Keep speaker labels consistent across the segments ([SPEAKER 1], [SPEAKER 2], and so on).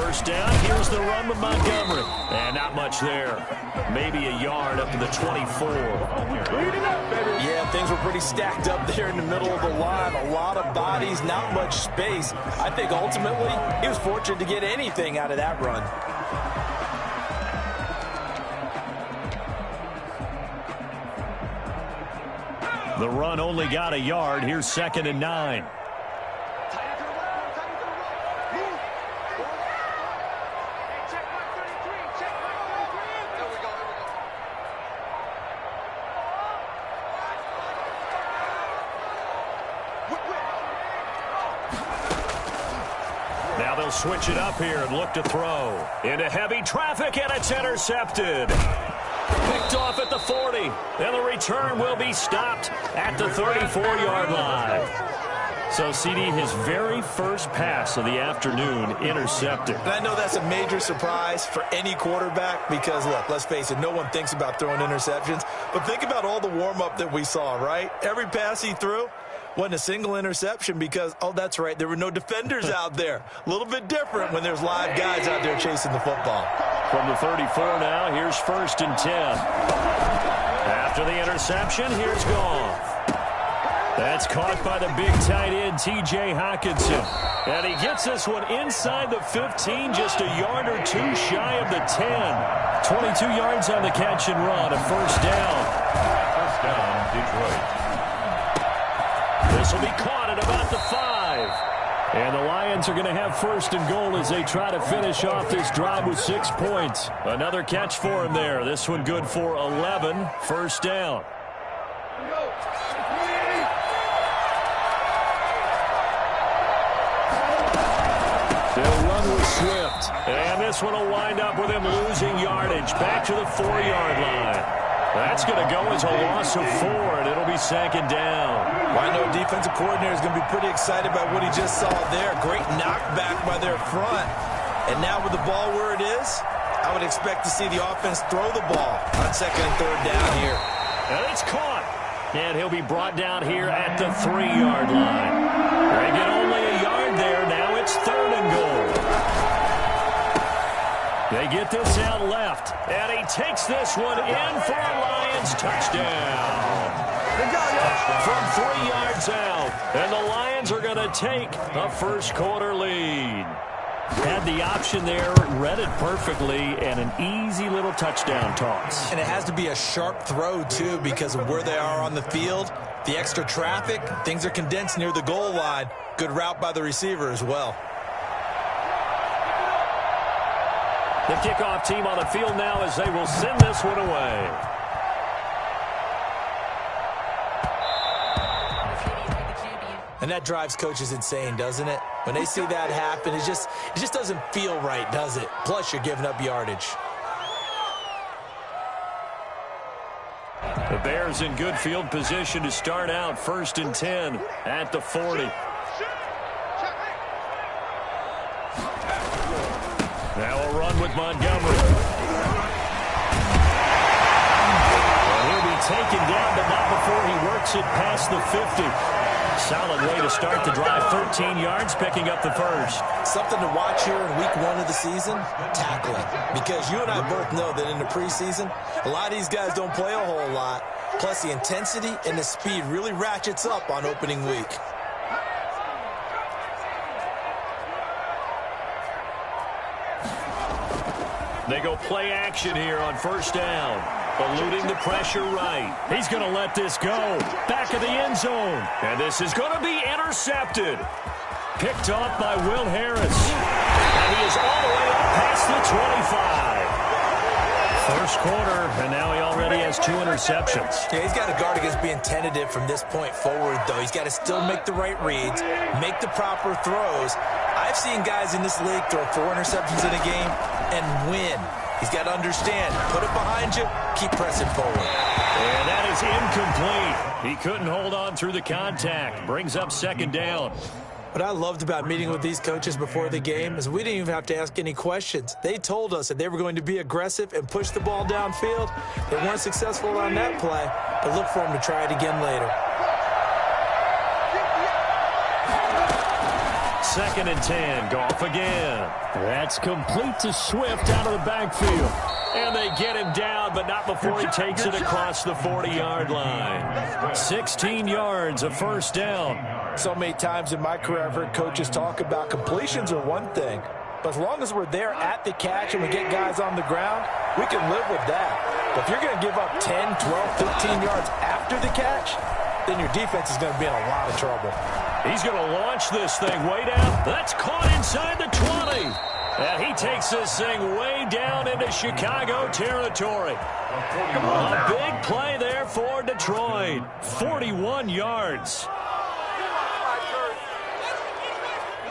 [SPEAKER 1] first down. Here's the run with Montgomery. And not much there. Maybe a yard up to the 24.
[SPEAKER 2] Yeah, things were pretty stacked up there in the middle of the line. A lot of bodies, not much space. I think ultimately he was fortunate to get anything out of that run.
[SPEAKER 1] The run only got a yard. Here's 2nd and 9. Now they'll switch it up here and look to throw. Into heavy traffic, and it's intercepted. Picked off at the 40, and the return will be stopped at the 34-yard line. So, CD, his very first pass of the afternoon intercepted.
[SPEAKER 2] And I know that's a major surprise for any quarterback because, look, let's face it, no one thinks about throwing interceptions. But think about all the warm-up that we saw, right? Every pass he threw wasn't a single interception because, oh, that's right, there were no defenders out there. A little bit different when there's live guys out there chasing the football.
[SPEAKER 1] From the 34 now, here's 1st and 10. After the interception, here's Goff. That's caught by the big tight end, T.J. Hockenson. And he gets this one inside the 15, just a yard or two shy of the 10. 22 yards on the catch and run, a first down.
[SPEAKER 3] First down, Detroit.
[SPEAKER 1] This will be caught at about the 5. And the Lions are going to have 1st and goal as they try to finish off this drive with 6 points. Another catch for him there. This one good for 11. First down. They'll run with Swift. And this one will wind up with him losing yardage back to the 4-yard line. That's going to go as a loss of 4, and it'll be 2nd down.
[SPEAKER 2] Well, I know defensive coordinator is going to be pretty excited about what he just saw there. Great knockback by their front. And now with the ball where it is, I would expect to see the offense throw the ball on 2nd and 3rd down here.
[SPEAKER 1] And it's caught. And he'll be brought down here at the 3-yard line. They get only a yard there. Now it's 3rd and goal. They get this out left. And he takes this one in for a Lions touchdown. From 3 yards out. And the Lions are going to take a first-quarter lead. Had the option there, read it perfectly, and an easy little touchdown toss.
[SPEAKER 2] And it has to be a sharp throw, too, because of where they are on the field. The extra traffic, things are condensed near the goal line. Good route by the receiver as well.
[SPEAKER 1] The kickoff team on the field now as they will send this one away.
[SPEAKER 2] And that drives coaches insane, doesn't it? When they see that happen, it just doesn't feel right, does it? Plus, you're giving up yardage.
[SPEAKER 1] The Bears in good field position to start out 1st and 10 at the 40. Now a run with Montgomery. And he'll be taken down, but not before he works it past the 50. Solid way to start the drive, 13 yards, picking up the first.
[SPEAKER 2] Something to watch here in week 1 of the season, tackling. Because you and I both know that in the preseason, a lot of these guys don't play a whole lot. Plus, the intensity and the speed really ratchets up on opening week.
[SPEAKER 1] They go play action here on 1st down. Eluding the pressure right. He's going to let this go. Back of the end zone. And this is going to be intercepted. Picked off by Will Harris. And he is all the way up past the 25. First quarter, and now he already has 2 interceptions.
[SPEAKER 2] Yeah, he's got to guard against being tentative from this point forward, though. He's got to still make the right reads, make the proper throws. I've seen guys in this league throw 4 interceptions in a game and win. He's got to understand, put it behind you, keep pressing forward.
[SPEAKER 1] And that is incomplete. He couldn't hold on through the contact. Brings up 2nd down.
[SPEAKER 2] What I loved about meeting with these coaches before the game is we didn't even have to ask any questions. They told us that they were going to be aggressive and push the ball downfield. They weren't successful on that play, but look for them to try it again later.
[SPEAKER 1] 2nd and 10. Goff again. That's complete to Swift out of the backfield. And they get him down, but not before he takes it across the 40-yard line. 16 yards, a first down.
[SPEAKER 2] So many times in my career I've heard coaches talk about completions are one thing, but as long as we're there at the catch and we get guys on the ground, we can live with that. But if you're going to give up 10, 12, 15 yards after the catch, then your defense is going to be in a lot of trouble.
[SPEAKER 1] He's going to launch this thing way down. That's caught inside the 20. And he takes this thing way down into Chicago territory. A big play there for Detroit. 41 yards.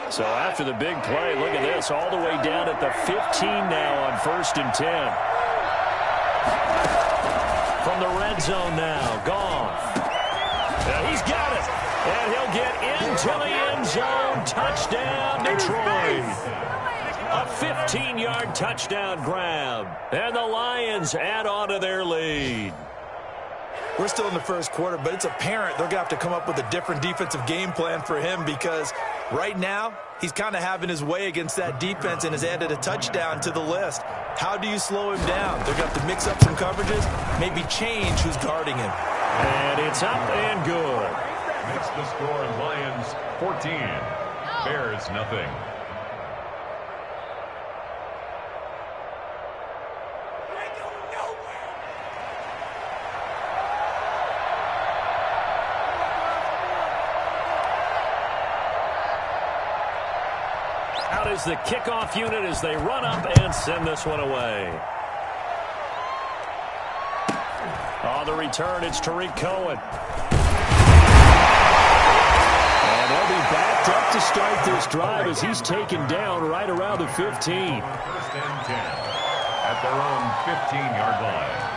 [SPEAKER 1] So after the big play, look at this, all the way down at the 15 now on 1st and 10. From the red zone now, Goff. He's got it. And he'll get into the end zone. Touchdown, Detroit. A 15-yard touchdown grab. And the Lions add on to their lead.
[SPEAKER 2] We're still in the first quarter, but it's apparent they're going to have to come up with a different defensive game plan for him because right now he's kind of having his way against that defense and has added a touchdown to the list. How do you slow him down? They're going to have to mix up some coverages, maybe change who's guarding him.
[SPEAKER 1] And it's up and good.
[SPEAKER 3] Makes the score Lions 14, Bears nothing.
[SPEAKER 1] Out is the kickoff unit as they run up and send this one away. On the return, it's Tariq Cohen. And they'll be backed up to start this drive as he's taken down right around the 15.
[SPEAKER 3] 1st and 10 at their own 15-yard line.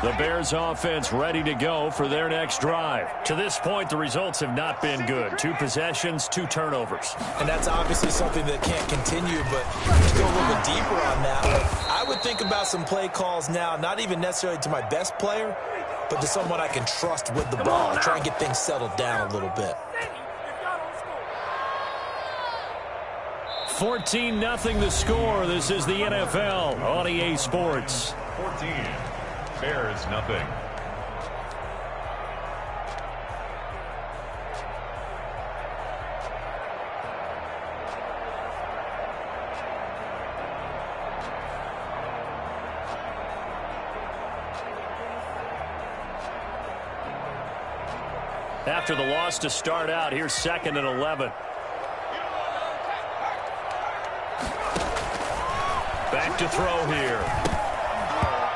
[SPEAKER 1] The Bears offense ready to go for their next drive. To this point, the results have not been good. 2 possessions, 2 turnovers.
[SPEAKER 2] And that's obviously something that can't continue, but to go a little bit deeper on that, I would think about some play calls now, not even necessarily to my best player, but to someone I can trust with the ball. Try and get things settled down a little bit.
[SPEAKER 1] 14-0 the score. This is the NFL on EA Sports.
[SPEAKER 3] 14. Bears nothing.
[SPEAKER 1] After the loss to start out, here's 2nd and 11. Back to throw here.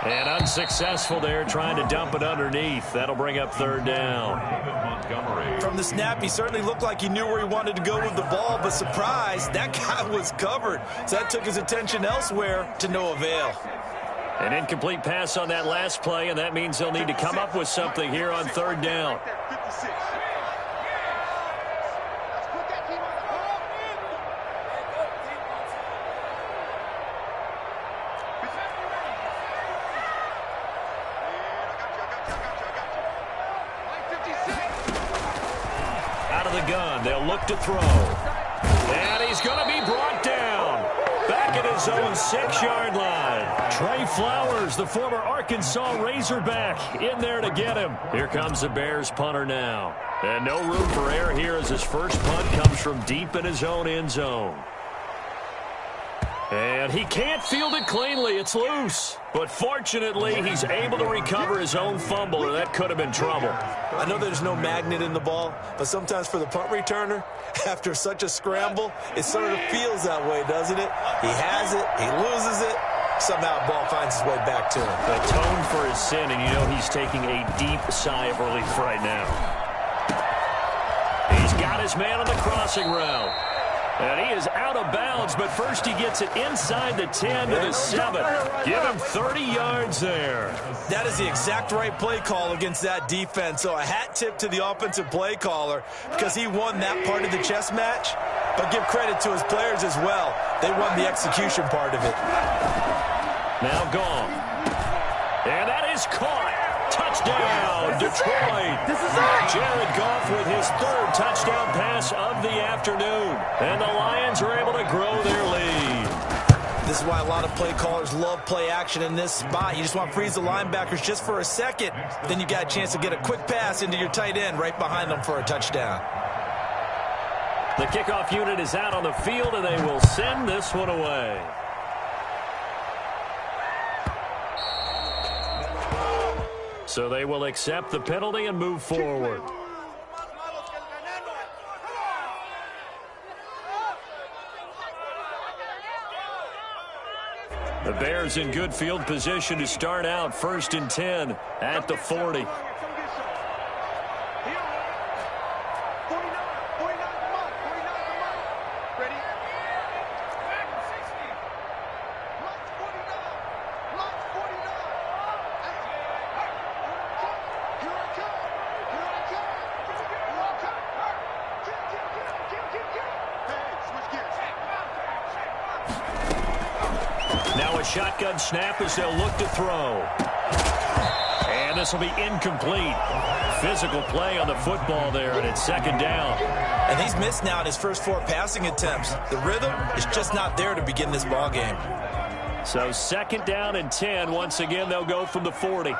[SPEAKER 1] And unsuccessful there, trying to dump it underneath. That'll bring up 3rd down.
[SPEAKER 2] From the snap, he certainly looked like he knew where he wanted to go with the ball, but surprise, that guy was covered. So that took his attention elsewhere to no avail.
[SPEAKER 1] An incomplete pass on that last play, and that means they'll need to come up with something here on 3rd down. They'll look to throw. And he's going to be brought down. Back at his own 6-yard line. Trey Flowers, the former Arkansas Razorback, in there to get him. Here comes the Bears punter now. And no room for error here as his first punt comes from deep in his own end zone. And he can't field it cleanly. It's loose. But fortunately, he's able to recover his own fumble, or that could have been trouble.
[SPEAKER 2] I know there's no magnet in the ball, but sometimes for the punt returner, after such a scramble, it sort of feels that way, doesn't it? He has it, he loses it, somehow the ball finds its way back to him.
[SPEAKER 1] Atone for his sin, and you know he's taking a deep sigh of relief right now. He's got his man on the crossing route. And he is out of bounds, but first he gets it inside the 10 to the 7. Give him 30 yards there.
[SPEAKER 2] That is the exact right play call against that defense. So a hat tip to the offensive play caller because he won that part of the chess match. But give credit to his players as well. They won the execution part of it.
[SPEAKER 1] Now gone. And that is caught. Touchdown, Detroit. Jared Goff with his third touchdown pass of the afternoon. And the Lions are able to grow their lead.
[SPEAKER 2] This is why a lot of play callers love play action in this spot. You just want to freeze the linebackers just for a second. Then you got a chance to get a quick pass into your tight end right behind them for a touchdown.
[SPEAKER 1] The kickoff unit is out on the field, and they will send this one away. So they will accept the penalty and move forward. The Bears in good field position to start out 1st and 10 at the 40. Now a shotgun snap as they'll look to throw. And this will be incomplete. Physical play on the football there, and it's 2nd down.
[SPEAKER 2] And he's missed now in his first 4 passing attempts. The rhythm is just not there to begin this ball game.
[SPEAKER 1] So 2nd down and 10. Once again, they'll go from the 40. Now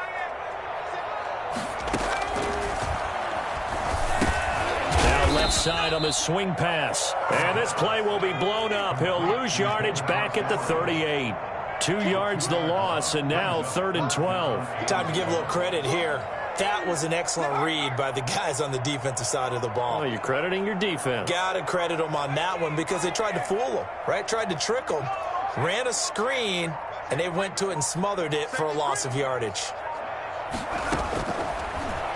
[SPEAKER 1] left side on the swing pass. And this play will be blown up. He'll lose yardage back at the 38. 2 yards the loss, and now 3rd and 12.
[SPEAKER 2] Time to give a little credit here. That was an excellent read by the guys on the defensive side of the ball.
[SPEAKER 1] Oh, you're crediting your defense.
[SPEAKER 2] Got to credit them on that one because they tried to fool them, right? Tried to trick them. Ran a screen, and they went to it and smothered it for a loss of yardage.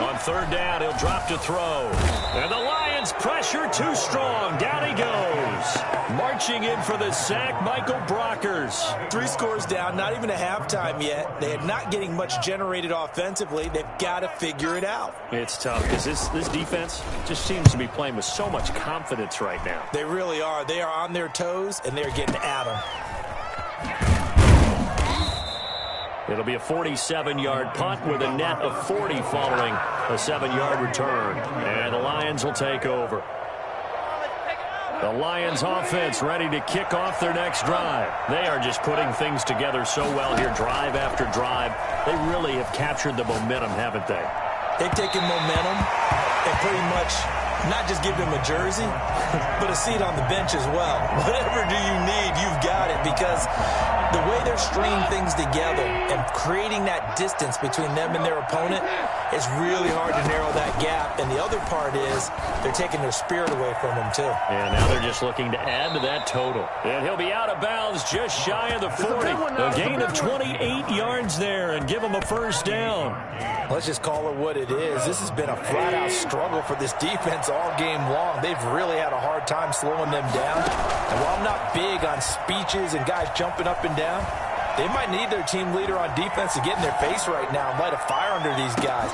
[SPEAKER 1] On 3rd down, he'll drop to throw. And the Lions pressure too strong. Down he goes. Marching in for the sack, Michael Brockers.
[SPEAKER 2] 3 scores down, not even a halftime yet. They are not getting much generated offensively. They've got to figure it out.
[SPEAKER 1] It's tough because this defense just seems to be playing with so much confidence right now.
[SPEAKER 2] They really are. They are on their toes, and they're getting at them.
[SPEAKER 1] It'll be a 47-yard punt with a net of 40 following a 7-yard return. And the Lions will take over. The Lions offense ready to kick off their next drive. They are just putting things together so well here, drive after drive. They really have captured the momentum, haven't they?
[SPEAKER 2] They've taken momentum and pretty much not just give them a jersey, but a seat on the bench as well. Whatever do you need, you've got it, because the way they're stringing things together and creating that distance between them and their opponent, it's really hard to narrow that gap. And the other part is they're taking their spirit away from them, too.
[SPEAKER 1] And now they're just looking to add to that total. And he'll be out of bounds just shy of the 40. A gain of 28 yards there and give them a 1st down.
[SPEAKER 2] Let's just call it what it is. This has been a flat-out struggle for this defense all game long. They've really had a hard time slowing them down. And while I'm not big on speeches and guys jumping up and down, they might need their team leader on defense to get in their face right now and light a fire under these guys.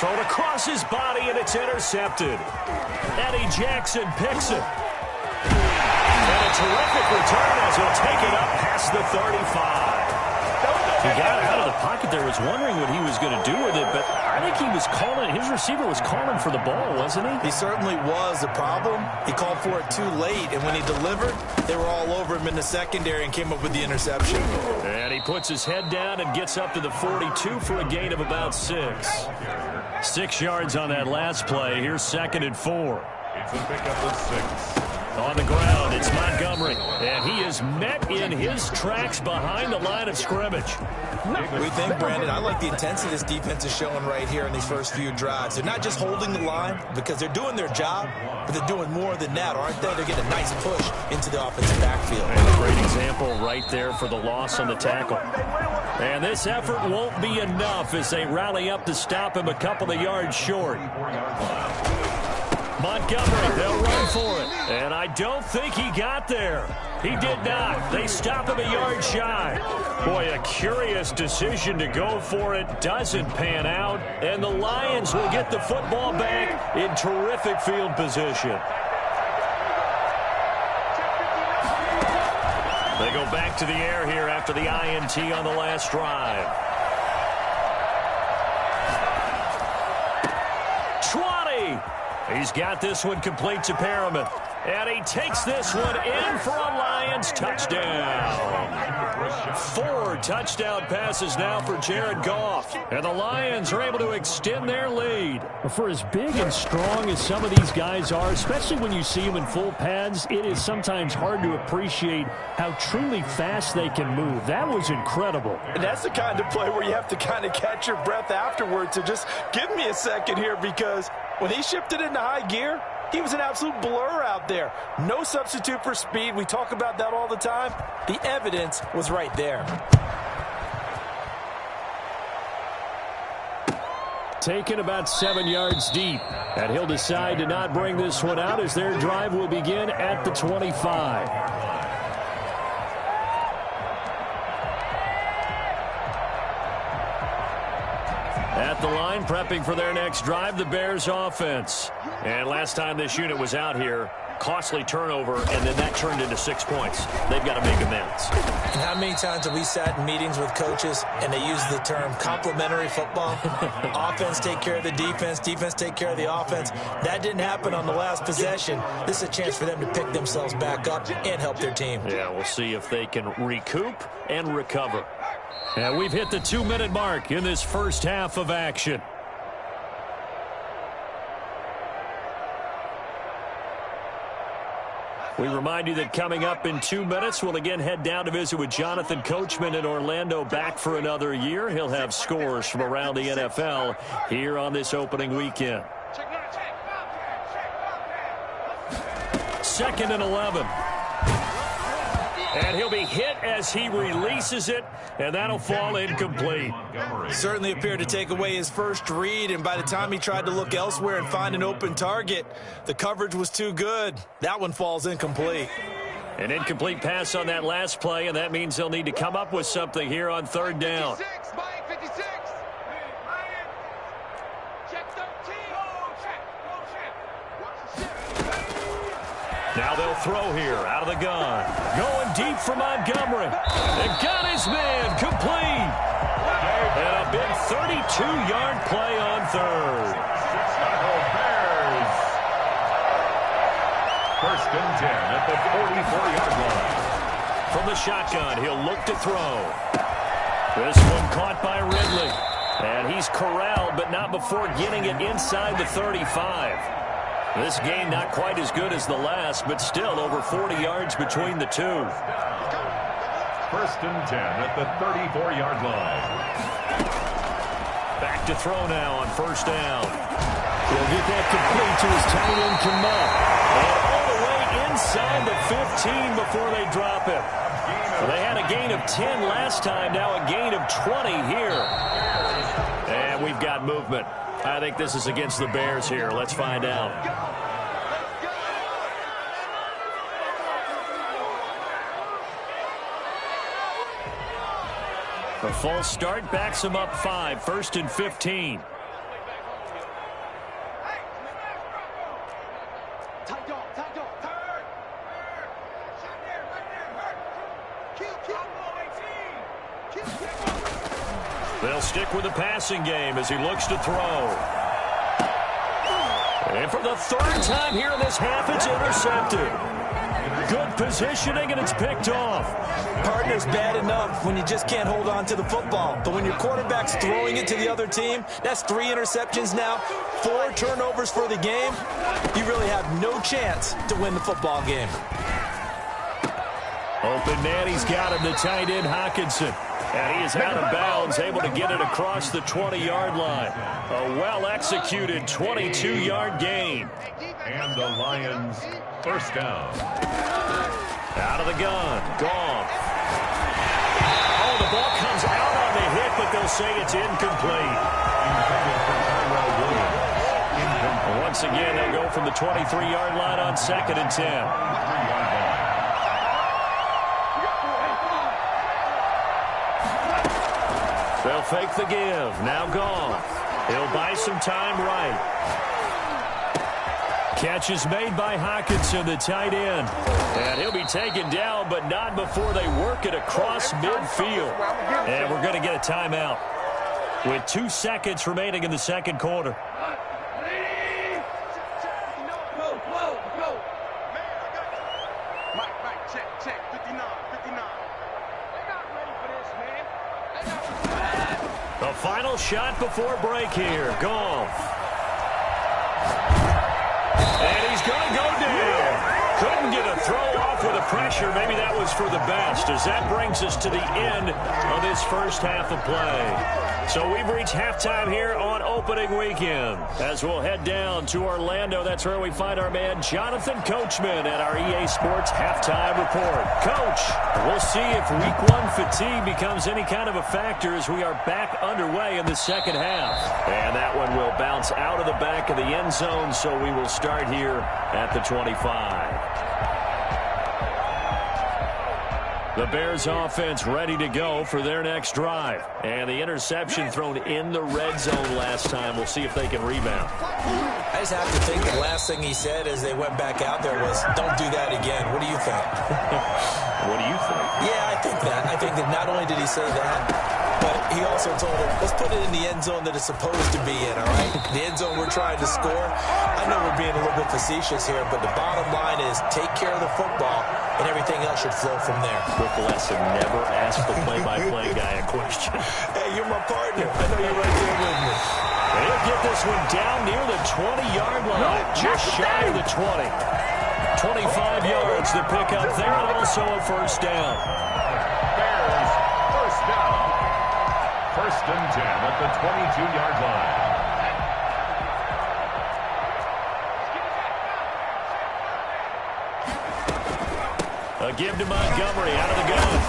[SPEAKER 1] Thrown across his body, and it's intercepted. Eddie Jackson picks it. And a terrific return as he'll take it up past the 35. He got out of the pocket there, was wondering what he was going to do with it, but I think he was calling, his receiver was calling for the ball, wasn't he?
[SPEAKER 2] He certainly was. The problem, he called for it too late, and when he delivered, they were all over him in the secondary and came up with the interception.
[SPEAKER 1] And he puts his head down and gets up to the 42 for a gain of about 6. 6 yards on that last play. Here's 2nd and 4.
[SPEAKER 3] It's a pickup of 6.
[SPEAKER 1] On the ground, it's Montgomery, and he is met in his tracks behind the line of scrimmage.
[SPEAKER 2] We think, Brandon, I like the intensity this defense is showing right here in these first few drives. They're not just holding the line because they're doing their job, but they're doing more than that, aren't they? They're getting a nice push into the offensive backfield.
[SPEAKER 1] And a great example right there for the loss on the tackle. And this effort won't be enough as they rally up to stop him a couple of yards short. Montgomery, they'll run for it. And I don't think he got there. He did not. They stop him a yard shy. Boy, a curious decision to go for it. Doesn't pan out. And the Lions will get the football back in terrific field position. They go back to the air here after the INT on the last drive. way. He's got this one complete to Perriman. And he takes this one in for a Lions touchdown. 4 touchdown passes now for Jared Goff. And the Lions are able to extend their lead.
[SPEAKER 4] For as big and strong as some of these guys are, especially when you see them in full pads, it is sometimes hard to appreciate how truly fast they can move. That was incredible.
[SPEAKER 2] And that's the kind of play where you have to kind of catch your breath afterwards. So just give me a second here, because when he shifted into high gear, he was an absolute blur out there. No substitute for speed. We talk about that all the time. The evidence was right there.
[SPEAKER 4] Taken about 7 yards deep. And he'll decide to not bring this one out as their drive will begin at the 25. At the line, prepping for their next drive, the Bears offense.
[SPEAKER 1] And last time this unit was out here, costly turnover, and then that turned into 6 points. They've got to make amends.
[SPEAKER 2] And how many times have we sat in meetings with coaches and they use the term complementary football? Offense take care of the defense, defense take care of the offense. That didn't happen on the last possession. This is a chance for them to pick themselves back up and help their team.
[SPEAKER 1] Yeah, we'll see if they can recoup and recover.
[SPEAKER 4] And we've hit the 2-minute mark in this first half of action. We remind you that coming up in 2 minutes, we'll again head down to visit with Jonathan Coachman in Orlando, back for another year. He'll have scores from around the NFL here on this opening weekend. 2nd and 11. And he'll be hit as he releases it, and that'll fall incomplete.
[SPEAKER 2] Certainly appeared to take away his first read, and by the time he tried to look elsewhere and find an open target, the coverage was too good. That one falls incomplete.
[SPEAKER 1] An incomplete pass on that last play, and that means they'll need to come up with something here on 3rd down. Now they'll throw here out of the gun. Going deep for Montgomery. And got his man complete. And a big 32-yard play on 3rd.
[SPEAKER 3] Bears. 1st and 10 at the 44-yard line.
[SPEAKER 1] From the shotgun, he'll look to throw. This one caught by Ridley. And he's corralled, but not before getting it inside the 35. This game not quite as good as the last, but still over 40 yards between the two.
[SPEAKER 3] 1st and 10 at the 34-yard line.
[SPEAKER 1] Back to throw now on 1st down.
[SPEAKER 4] He'll get that complete to his tight end, Kmet.
[SPEAKER 1] And all the way inside the 15 before they drop it. Well, they had a gain of 10 last time, now a gain of 20 here. And we've got movement. I think this is against the Bears here. Let's find out. The false start backs him up 5. 1st and 15. They'll stick with the passing game as he looks to throw. And for the 3rd time here in this half, it's intercepted. Good positioning, and it's picked off.
[SPEAKER 2] Partner's bad enough when you just can't hold on to the football. But when your quarterback's throwing it to the other team, that's 3 interceptions now, 4 turnovers for the game. You really have no chance to win the football game.
[SPEAKER 1] Open man, he's got him, the tight end, Hockenson. And he is out of bounds, able to get it across the 20-yard line. A well-executed 22-yard gain.
[SPEAKER 3] And the Lions, 1st down.
[SPEAKER 1] Out of the gun, Goff. Oh, the ball comes out on the hit, but they'll say it's incomplete. Once again, they'll go from the 23-yard line on 2nd and 10. They'll fake the give. Now Goff. He'll buy some time right. Catch is made by Hockenson, the tight end. And he'll be taken down, but not before they work it across midfield. And we're going to get a timeout with 2 seconds remaining in the 2nd quarter.
[SPEAKER 4] The final shot before break here. Goff. And he's going to go down. Couldn't get a throw off with the pressure. Maybe that was for the best, as that brings us to the end of this first half of play. So we've reached halftime here on opening weekend. As we'll head down to Orlando, that's where we find our man Jonathan Coachman at our EA Sports Halftime Report. Coach, we'll see if Week 1 fatigue becomes any kind of a factor as we are back underway in the second half. And that one will bounce out of the back of the end zone, so we will start here at the 25. The Bears offense ready to go for their next drive. And the interception thrown in the red zone last time. We'll see if they can rebound.
[SPEAKER 2] I just have to think the last thing he said as they went back out there was, don't do that again. What do you think?
[SPEAKER 4] What do you think?
[SPEAKER 2] Yeah, I think that. I think that not only did he say that, but he also told him, let's put it in the end zone that it's supposed to be in, all right? The end zone we're trying to score. I know we're being a little bit facetious here, but the bottom line is take care of the football, and everything else should flow from there.
[SPEAKER 4] Quick lesson, never ask the play-by-play guy a question.
[SPEAKER 2] Hey, you're my partner. I know you're right there with me.
[SPEAKER 4] They'll get this one down near the 20-yard line, just shy of the 20. 25 yards to pick up there, and also a first down.
[SPEAKER 3] Bears, first down. First and 10 at the 22-yard line.
[SPEAKER 4] A give to Montgomery out of the gun.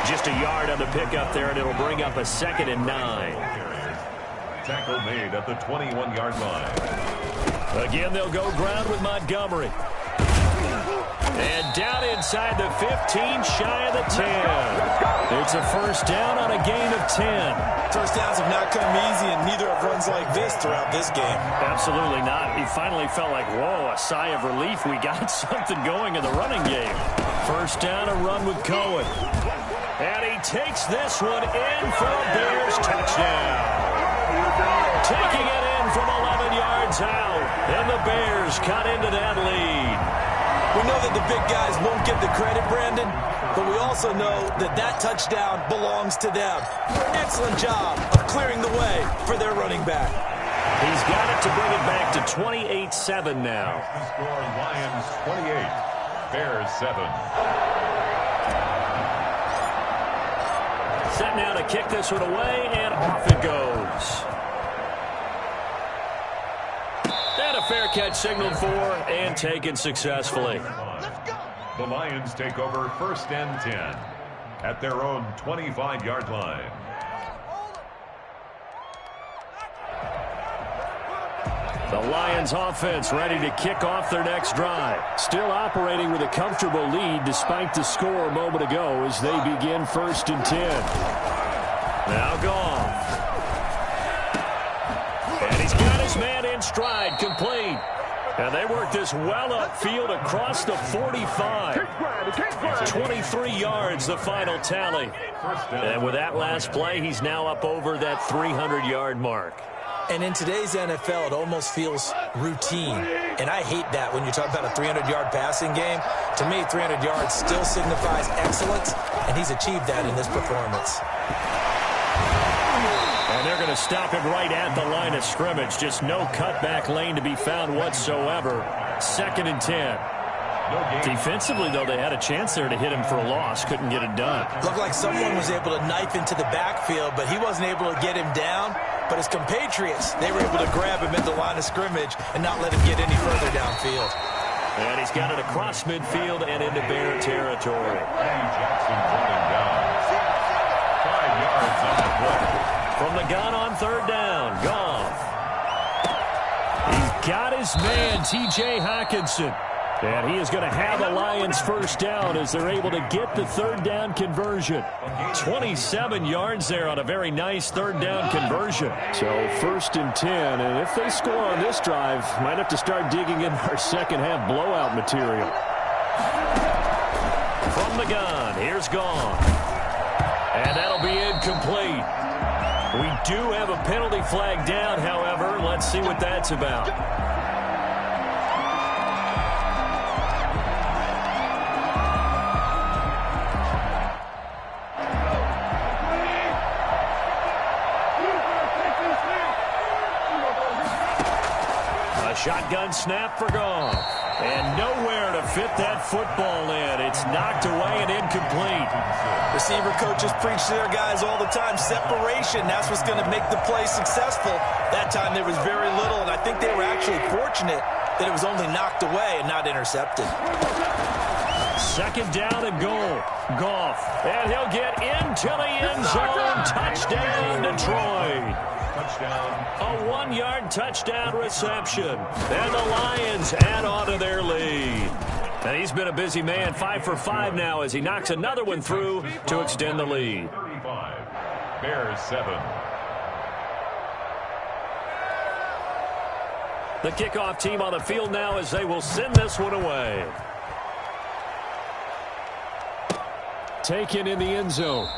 [SPEAKER 4] Just a yard on the pickup there, and it'll bring up a 2nd and 9.
[SPEAKER 3] Tackle made at the 21-yard line.
[SPEAKER 4] Again, they'll go ground with Montgomery. And down inside the 15, shy of the 10. It's a first down on a gain of 10.
[SPEAKER 2] First downs have not come easy, and neither have runs like this throughout this game.
[SPEAKER 4] Absolutely not. He finally felt like, whoa, a sigh of relief. We got something going in the running game. First down, a run with Cohen. And he takes this one in for a Bears touchdown. Taking it in from 11 yards out. And the Bears cut into that lead.
[SPEAKER 2] We know that the big guys won't get the credit, Brandon, but we also know that that touchdown belongs to them. Excellent job of clearing the way for their running back.
[SPEAKER 4] He's got it to bring it back to 28-7 now.
[SPEAKER 3] The score, Lions 28, Bears 7.
[SPEAKER 4] Set now to kick this one away, and off it goes. And a fair catch signaled for and taken successfully.
[SPEAKER 3] The Lions take over first and 10 at their own 25-yard line.
[SPEAKER 4] The Lions offense ready to kick off their next drive. Still operating with a comfortable lead despite the score a moment ago as they begin first and 10. Now Goff. And he's got his man in stride, complete. And they work this well upfield across the 45. 23 yards, the final tally. And with that last play, he's now up over that 300-yard mark.
[SPEAKER 2] And in today's NFL, it almost feels routine. And I hate that when you talk about a 300-yard passing game. To me, 300 yards still signifies excellence, and he's achieved that in this performance.
[SPEAKER 4] And they're going to stop him right at the line of scrimmage. Just no cutback lane to be found whatsoever. 2nd and 10. Defensively, though, they had a chance there to hit him for a loss. Couldn't get it done.
[SPEAKER 2] Looked like someone was able to knife into the backfield, but he wasn't able to get him down. But his compatriots, they were able to grab him at the line of scrimmage and not let him get any further downfield.
[SPEAKER 4] And he's got it across midfield and into Bear territory.
[SPEAKER 3] Jackson running down. 5 yards on the play.
[SPEAKER 4] From the gun on third down, Goff. He's got his man, T.J. Hockenson. And he is going to have a Lions first down as they're able to get the third down conversion. 27 yards there on a very nice third down conversion. So 1st and 10, and if they score on this drive, might have to start digging in our second half blowout material. From the gun, here's Goff. And that'll be incomplete. We do have a penalty flag down, however. Let's see what that's about.
[SPEAKER 1] Shotgun snap for Goff. And nowhere to fit that football in. It's knocked away and incomplete.
[SPEAKER 2] Receiver coaches preach to their guys all the time. Separation, that's what's going to make the play successful. That time there was very little, and I think they were actually fortunate that it was only knocked away and not intercepted.
[SPEAKER 1] Second down and goal. Goff. And he'll get into the end zone. Touchdown, Detroit.
[SPEAKER 3] Touchdown.
[SPEAKER 1] A 1-yard touchdown reception. And the Lions add on to their lead. And he's been a busy man, 5 for 5 now as he knocks another one through to extend the lead.
[SPEAKER 3] 35. Bears 7.
[SPEAKER 1] The kickoff team on the field now as they will send this one away. Taken in the end zone.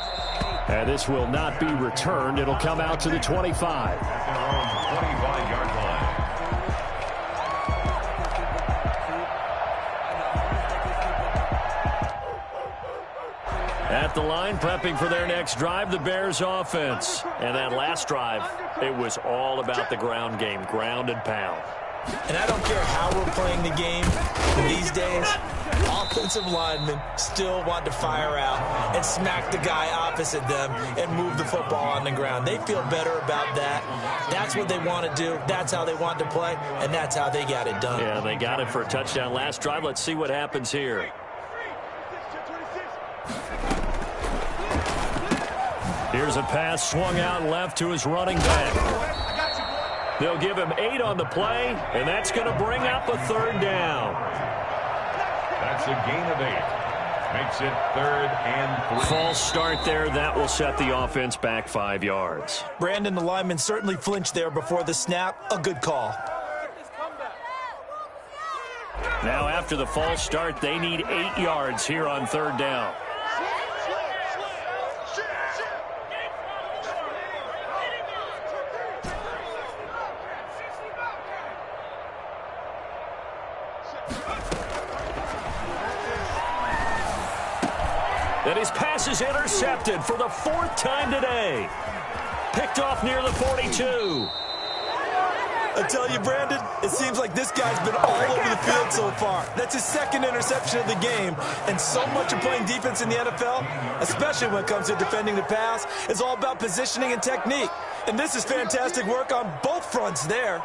[SPEAKER 1] And this will not be returned. It'll come out to the 25.
[SPEAKER 3] At their own 25-yard line.
[SPEAKER 1] At the line, prepping for their next drive, the Bears offense. And that last drive, it was all about the ground game, ground and pound.
[SPEAKER 2] And I don't care how we're playing the game these days, offensive linemen still want to fire out and smack the guy opposite them and move the football on the ground. They feel better about that. That's what they want to do. That's how they want to play, and that's how they got it done.
[SPEAKER 1] Yeah, they got it for a touchdown last drive. Let's see what happens here. Here's a pass swung out left to his running back. They'll give him 8 on the play, and that's going to bring up a third down.
[SPEAKER 3] That's a gain of 8. Makes it 3rd and 3.
[SPEAKER 1] False start there. That will set the offense back 5 yards.
[SPEAKER 2] Brandon, the lineman certainly flinched there before the snap. A good call.
[SPEAKER 1] Now after the false start, they need 8 yards here on third down. And his pass is intercepted for the 4th time today. Picked off near the 42.
[SPEAKER 2] I tell you, Brandon, it seems like this guy's been all over the field so far. That's his 2nd interception of the game. And so much of playing defense in the NFL, especially when it comes to defending the pass, is all about positioning and technique. And this is fantastic work on both fronts there.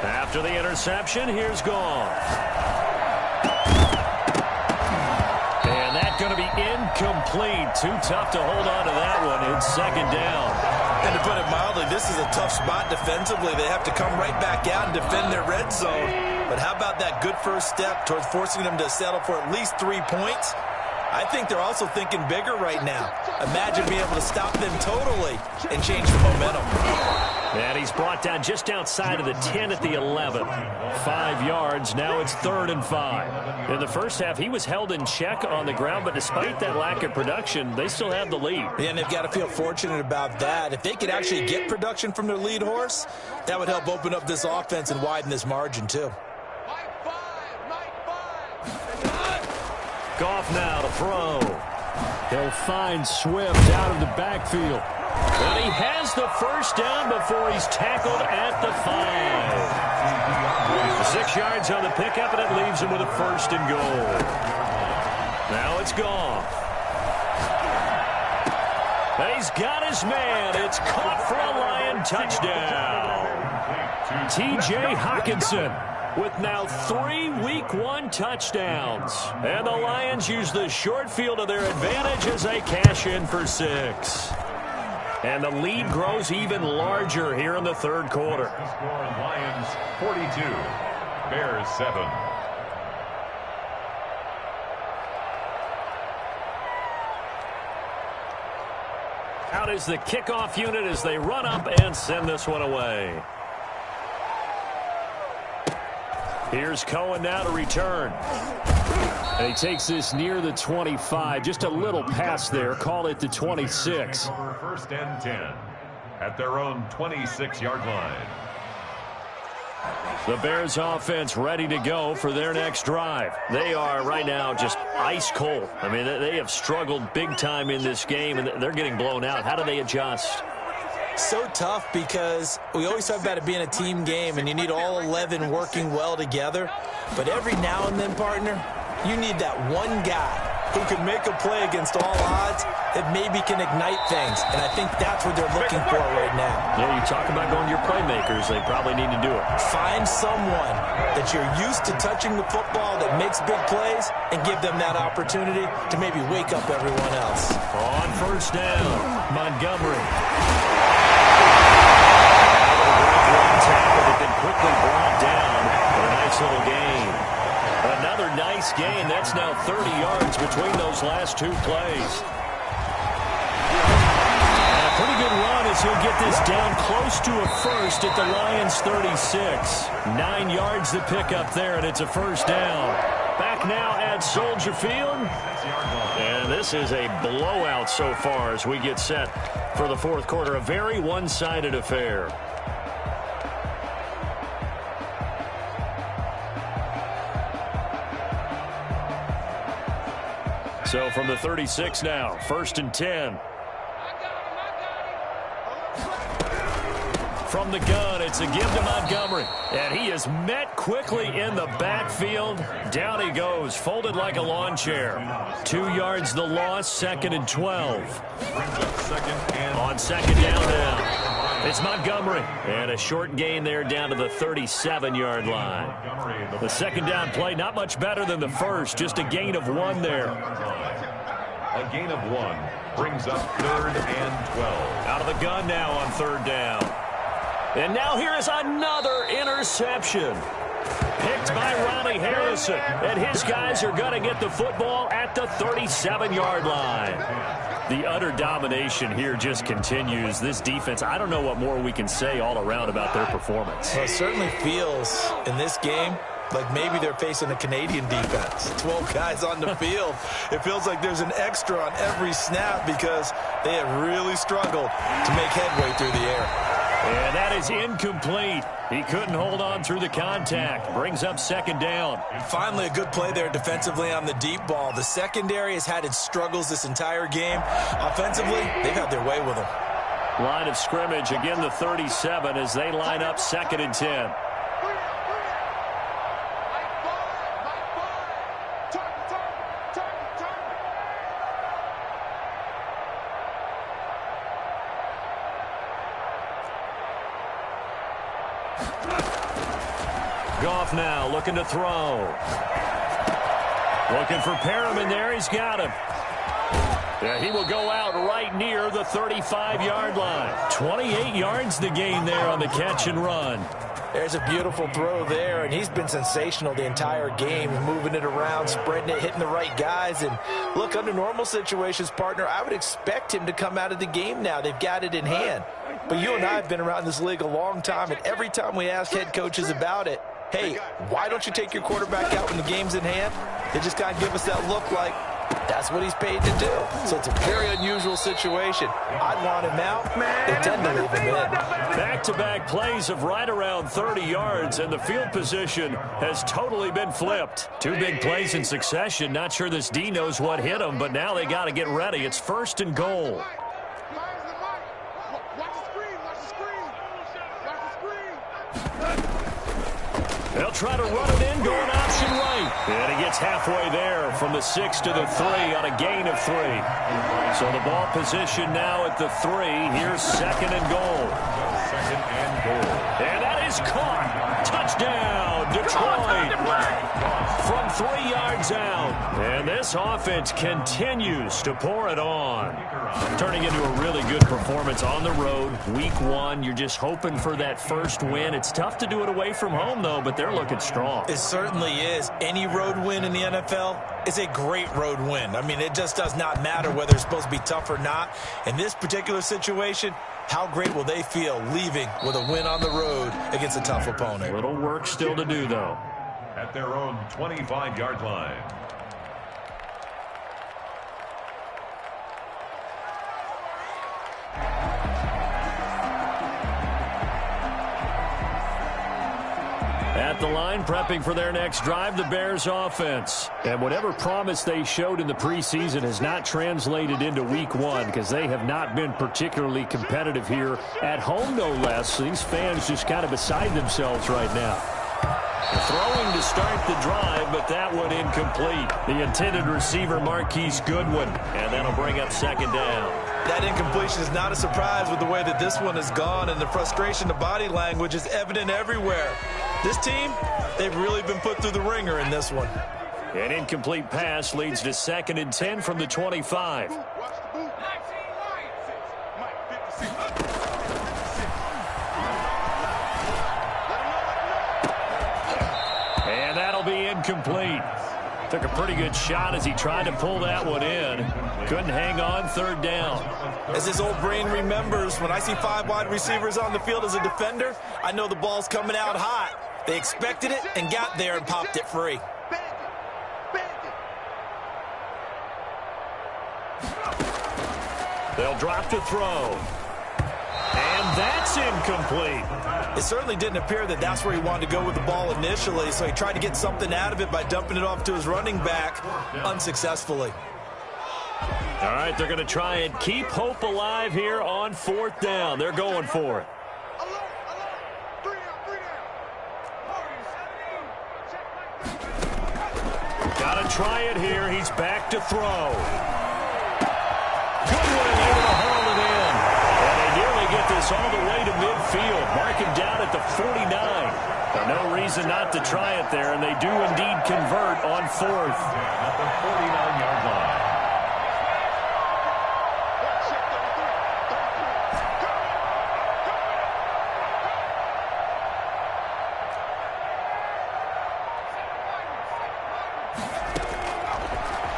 [SPEAKER 1] After the interception, here's Goff. And that's going to be incomplete. Too tough to hold on to that one. It's 2nd down.
[SPEAKER 2] And to put it mildly, this is a tough spot defensively. They have to come right back out and defend their red zone. But how about that good first step towards forcing them to settle for at least 3 points? I think they're also thinking bigger right now. Imagine being able to stop them totally and change the momentum.
[SPEAKER 1] And he's brought down just outside of the 10 at the 11. 5 yards. Now it's 3rd and 5. In the first half, he was held in check on the ground, but despite that lack of production, they still have the lead.
[SPEAKER 2] Yeah, and they've got to feel fortunate about that. If they could actually get production from their lead horse, that would help open up this offense and widen this margin, too.
[SPEAKER 1] Goff now to throw. He'll find Swift out of the backfield. And he has the first down before he's tackled at the 5. 6 yards on the pickup, and it leaves him with a 1st and goal. Now it's Goff. And he's got his man. It's caught for a Lion touchdown. T.J. Hockenson with now 3 Week 1 touchdowns. And the Lions use the short field to their advantage as they cash in for 6. And the lead grows even larger here in the 3rd quarter.
[SPEAKER 3] The score, Lions 42, Bears 7.
[SPEAKER 1] Out is the kickoff unit as they run up and send this one away. Here's Cohen now to return. And he takes this near the 25. Just a little pass there. Call it the 26.
[SPEAKER 3] 1st and 10 at their own 26-yard line.
[SPEAKER 1] The Bears offense ready to go for their next drive. They are right now just ice cold. I mean, they have struggled big time in this game, and they're getting blown out. How do they adjust?
[SPEAKER 2] So tough because we always talk about it being a team game and you need all 11 working well together. But every now and then, partner, you need that one guy who can make a play against all odds that maybe can ignite things. And I think that's what they're looking for right now.
[SPEAKER 1] Yeah, you talk about going to your playmakers. They probably need to do it.
[SPEAKER 2] Find someone that you're used to touching the football that makes big plays and give them that opportunity to maybe wake up everyone else.
[SPEAKER 1] On first down, Montgomery. Tackle that been quickly brought down for a nice little gain. Another nice gain. That's now 30 yards between those last two plays. And a pretty good run as he'll get this down close to a first at the Lions 36. 9 yards to pick up there, and it's a first down. Back now at Soldier Field. And this is a blowout so far as we get set for the fourth quarter. A very one-sided affair. So from the 36 now, 1st and 10. From the gun, it's a give to Montgomery. And he is met quickly in the backfield. Down he goes, folded like a lawn chair. 2 yards the loss, 2nd and 12. On second down now. It's Montgomery. And a short gain there down to the 37-yard line. The second down play, not much better than the first. Just a gain of 1 there.
[SPEAKER 3] A gain of 1 brings up 3rd and 12.
[SPEAKER 1] Out of the gun now on 3rd down. And now here is another interception. Picked by Ronnie Harrison. And his guys are going to get the football at the 37-yard line. The utter domination here just continues. This defense, I don't know what more we can say all around about their performance.
[SPEAKER 2] Well, it certainly feels in this game like maybe they're facing a Canadian defense. 12 guys on the field. It feels like there's an extra on every snap because they have really struggled to make headway through the air.
[SPEAKER 1] And that is incomplete. He couldn't hold on through the contact. Brings up 2nd down.
[SPEAKER 2] Finally, a good play there defensively on the deep ball. The secondary has had its struggles this entire game. Offensively, they've had their way with them.
[SPEAKER 1] Line of scrimmage, again the 37 as they line up 2nd and 10. Goff now looking to throw. Looking for Perriman there. He's got him. Yeah, he will go out right near the 35-yard line. 28 yards the gain there on the catch and run.
[SPEAKER 2] There's a beautiful throw there, and he's been sensational the entire game, moving it around, spreading it, hitting the right guys. And look, under normal situations, partner, I would expect him to come out of the game now. They've got it in hand. But you and I have been around this league a long time, and every time we ask head coaches about it, hey, why don't you take your quarterback out when the game's in hand? They just kind of give us that look like that's what he's paid to do. So it's a very unusual situation. I'd want him out. They tend to leave him in.
[SPEAKER 1] Back-to-back plays of right around 30 yards, and the field position has totally been flipped. 2 big plays in succession. Not sure this D knows what hit him, but now they got to get ready. It's 1st and goal. They'll try to run it in, going option right. And he gets halfway there from the 6 to the 3 on a gain of 3. So the ball position now at the 3. Here's 2nd and goal.
[SPEAKER 3] 2nd and goal.
[SPEAKER 1] And that is caught. Touchdown, Detroit. From 3 yards out. And this offense continues to pour it on. Turning into a really good performance on the road. Week 1, you're just hoping for that first win. It's tough to do it away from home, though, but they're looking strong.
[SPEAKER 2] It certainly is. Any road win in the NFL is a great road win. I mean, it just does not matter whether it's supposed to be tough or not. In this particular situation, how great will they feel leaving with a win on the road against a tough opponent?
[SPEAKER 1] Little work still to do, though.
[SPEAKER 3] At their own 25-yard line.
[SPEAKER 1] At at the line, prepping for their next drive, the Bears offense. And whatever promise they showed in the preseason has not translated into week one because they have not been particularly competitive here at home, no less. These fans just kind of beside themselves right now. Throwing to start the drive, but that one incomplete. The intended receiver, Marquise Goodwin, and that'll bring up second down.
[SPEAKER 2] That incompletion is not a surprise with the way that this one has gone, and the frustration, the body language is evident everywhere. This team, they've really been put through the ringer in this one.
[SPEAKER 1] An incomplete pass leads to 2nd and 10 from the 25. And that'll be incomplete. Took a pretty good shot as he tried to pull that one in. Couldn't hang on, 3rd down.
[SPEAKER 2] As his old brain remembers, when I see 5 wide receivers on the field as a defender, I know the ball's coming out hot. They expected it and got there and popped it free.
[SPEAKER 1] They'll drop to throw. And that's incomplete.
[SPEAKER 2] It certainly didn't appear that that's where he wanted to go with the ball initially, so he tried to get something out of it by dumping it off to his running back unsuccessfully.
[SPEAKER 1] All right, they're going to try and keep hope alive here on 4th down. They're going for it. Got to try it here. He's back to throw. Goodwin able to haul it in. And they nearly get this all the way to midfield. Mark him down at the 49. But no reason not to try it there, and they do indeed convert on 4th.
[SPEAKER 3] At the 49-yard line.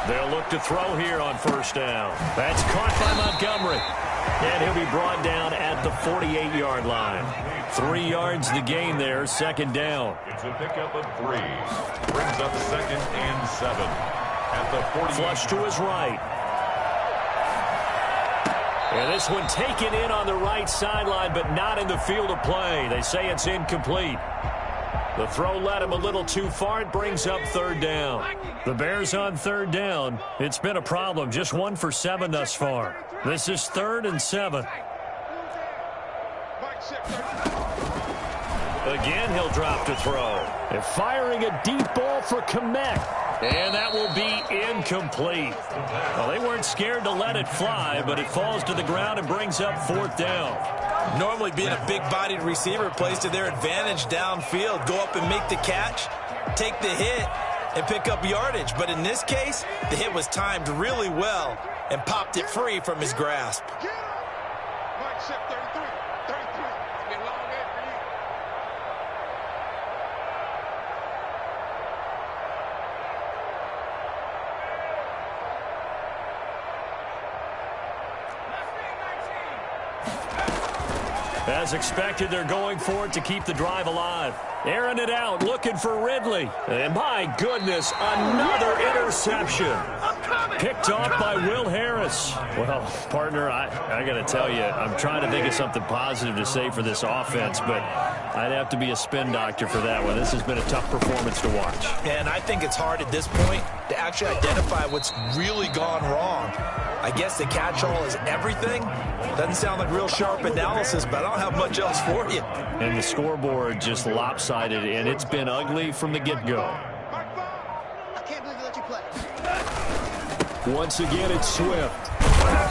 [SPEAKER 1] They'll look to throw here on 1st down. That's caught by Montgomery. And he'll be brought down at the 48-yard line. 3 yards the gain there, 2nd down.
[SPEAKER 3] It's a pickup of 3. Brings up 2nd and 7. At the 40.
[SPEAKER 1] Flush to his right. And this one taken in on the right sideline, but not in the field of play. They say it's incomplete. The throw led him a little too far. It brings up 3rd down. The Bears on 3rd down. It's been a problem. Just 1 for 7 thus far. This is 3rd and 7. Again, he'll drop to throw. And firing a deep ball for Kmet. And that will be incomplete. Well, they weren't scared to let it fly, but it falls to the ground and brings up 4th down.
[SPEAKER 2] Normally being a big-bodied receiver plays to their advantage downfield. Go up and make the catch, take the hit, and pick up yardage. But in this case, the hit was timed really well and popped it free from his grasp.
[SPEAKER 1] As expected, they're going for it to keep the drive alive. Airing it out, looking for Ridley. And my goodness, another interception. Picked off by Will Harris. Well, partner, I got to tell you, I'm trying to think of something positive to say for this offense, but I'd have to be a spin doctor for that one. This has been a tough performance to watch.
[SPEAKER 2] And I think it's hard at this point to actually identify what's really gone wrong. I guess the catch-all is everything. Doesn't sound like real sharp analysis, but I don't have much else for you.
[SPEAKER 1] And the scoreboard just lopsided, and it's been ugly from the get-go.
[SPEAKER 5] I can't believe you let you play.
[SPEAKER 1] Once again, it's Swift.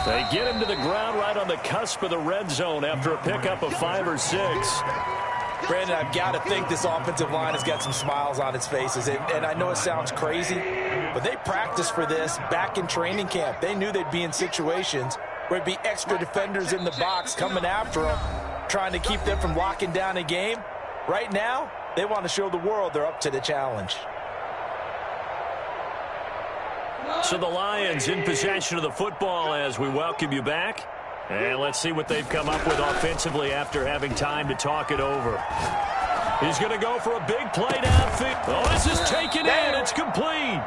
[SPEAKER 1] They get him to the ground right on the cusp of the red zone after a pickup of 5 or 6.
[SPEAKER 2] Brandon, I've got to think this offensive line has got some smiles on its faces. And I know it sounds crazy, but they practiced for this back in training camp. They knew they'd be in situations where there'd be extra defenders in the box coming after them, trying to keep them from locking down a game. Right now, they want to show the world they're up to the challenge.
[SPEAKER 1] So the Lions in possession of the football as we welcome you back. And let's see what they've come up with offensively after having time to talk it over. He's going to go for a big play downfield. Oh, this is taken in. It's complete.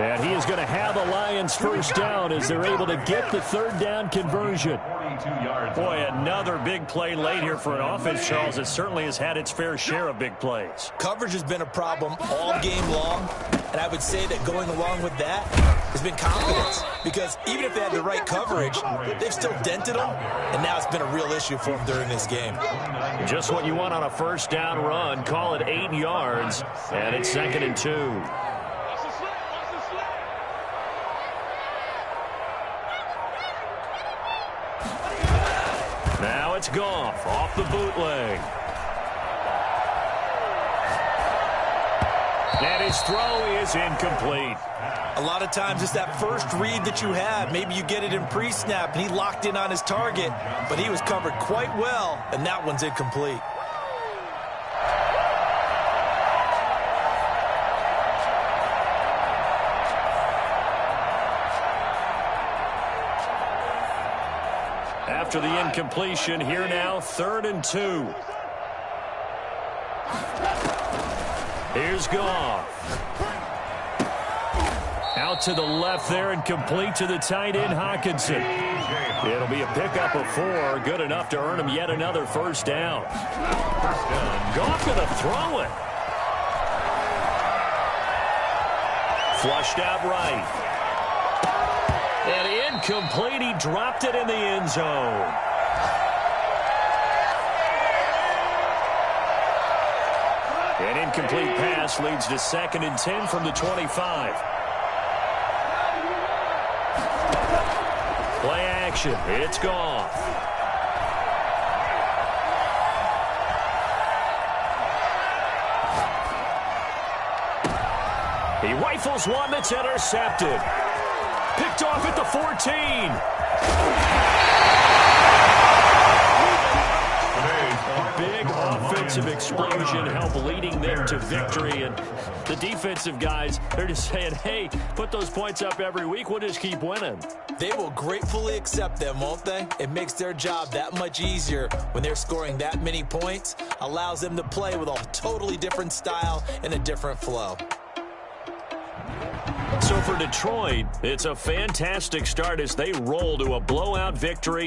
[SPEAKER 1] And he is going to have the Lions first down as they're able to get the third down conversion.
[SPEAKER 4] Boy, another big play late here for an offense, Charles. It certainly has had its fair share of big plays.
[SPEAKER 2] Coverage has been a problem all game long, and I would say that going along with that has been confidence. Because even if they had the right coverage, they've still dented them, and now it's been a real issue for them during this game.
[SPEAKER 1] Just what you want on a first down run. Call it 8 yards, and it's 2nd and 2. Now it's Goff off the bootleg. And his throw is incomplete.
[SPEAKER 2] A lot of times it's that first read that you have. Maybe you get it in pre-snap, and he locked in on his target, but he was covered quite well, and that one's incomplete.
[SPEAKER 1] After the incompletion, here now, 3rd and 2. Here's Goff. Out to the left there and complete to the tight end, Hockenson. It'll be a pickup of 4, good enough to earn him yet another first down. Goff going to throw it. Flushed out right. And incomplete. He dropped it in the end zone. An incomplete pass leads to 2nd and 10 from the 25. Play action. It's Goff. He rifles one that's intercepted. Picked off at the 14. A big offensive explosion helped leading them to victory. And the defensive guys, they're just saying, hey, put those points up every week. We'll just keep winning.
[SPEAKER 2] They will gratefully accept them, won't they? It makes their job that much easier when they're scoring that many points. Allows them to play with a totally different style and a different flow.
[SPEAKER 1] So for Detroit, it's a fantastic start as they roll to a blowout victory.